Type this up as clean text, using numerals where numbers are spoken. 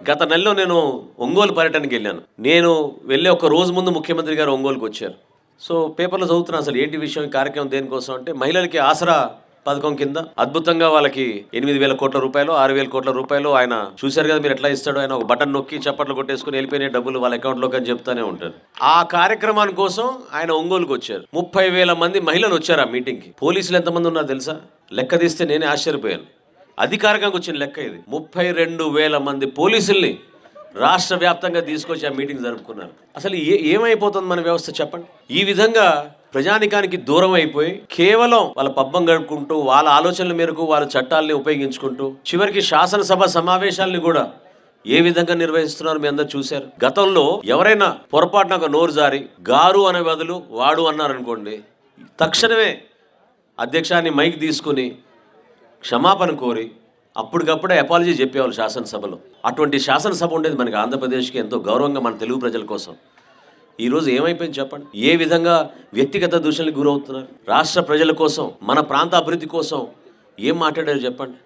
గత నెలలో నేను ఒంగోలు పర్యటనకి వెళ్ళాను. నేను వెళ్ళే ఒక రోజు ముందు ముఖ్యమంత్రి గారు ఒంగోలుకి వచ్చారు. సో పేపర్లో చదువుతున్నాను అసలు ఏంటి విషయం, ఈ కార్యక్రమం దేనికోసం అంటే మహిళలకి ఆసరా పథకం కింద అద్భుతంగా వాళ్ళకి 8,000 కోట్ల రూపాయలు 6,000 కోట్ల రూపాయలు ఆయన చూశారు కదా మీరు ఎట్లా ఇస్తాడో, ఆయన ఒక బటన్ నొక్కి చప్పట్లు కొట్టేసుకుని వెళ్ళిపోయిన డబ్బులు వాళ్ళ అకౌంట్లోకి అని చెప్తానే ఉంటారు. ఆ కార్యక్రమాని కోసం ఆయన ఒంగోలుకు వచ్చారు. 30,000 మంది మహిళలు వచ్చారు ఆ మీటింగ్కి. పోలీసులు ఎంతమంది ఉన్నారు తెలుసా? లెక్క తీస్తే నేనే ఆశ్చర్యపోయాను. అధికారికంగా వచ్చిన లెక్క ఇది. 32,000 మంది పోలీసుల్ని రాష్ట్ర వ్యాప్తంగా తీసుకొచ్చి ఆ మీటింగ్ జరుపుకున్నారు. అసలు ఏమైపోతుంది మన వ్యవస్థ చెప్పండి? ఈ విధంగా ప్రజానికానికి దూరం అయిపోయి కేవలం వాళ్ళ పబ్బం గడుపుకుంటూ వాళ్ళ ఆలోచనల మేరకు వాళ్ళ చట్టాలని ఉపయోగించుకుంటూ చివరికి శాసనసభ సమావేశాలని కూడా ఏ విధంగా నిర్వహిస్తున్నారు మీ అందరు చూశారు. గతంలో ఎవరైనా పొరపాటున ఒక నోరు జారి గారు అనే బదులు వాడు అన్నారనుకోండి, తక్షణమే అధ్యక్షాన్ని మైక్ తీసుకుని క్షమాపణ కోరి అప్పటికప్పుడే అపాలజీ చెప్పేవాళ్ళు శాసనసభలో. అటువంటి శాసనసభ ఉండేది మనకి ఆంధ్రప్రదేశ్కి ఎంతో గౌరవంగా, మన తెలుగు ప్రజల కోసం. ఈరోజు ఏమైపోయింది చెప్పండి? ఏ విధంగా వ్యక్తిగత దూషణలకు గురవుతున్నారు? రాష్ట్ర ప్రజల కోసం, మన ప్రాంత అభివృద్ధి కోసం ఏం మాట్లాడారు చెప్పండి?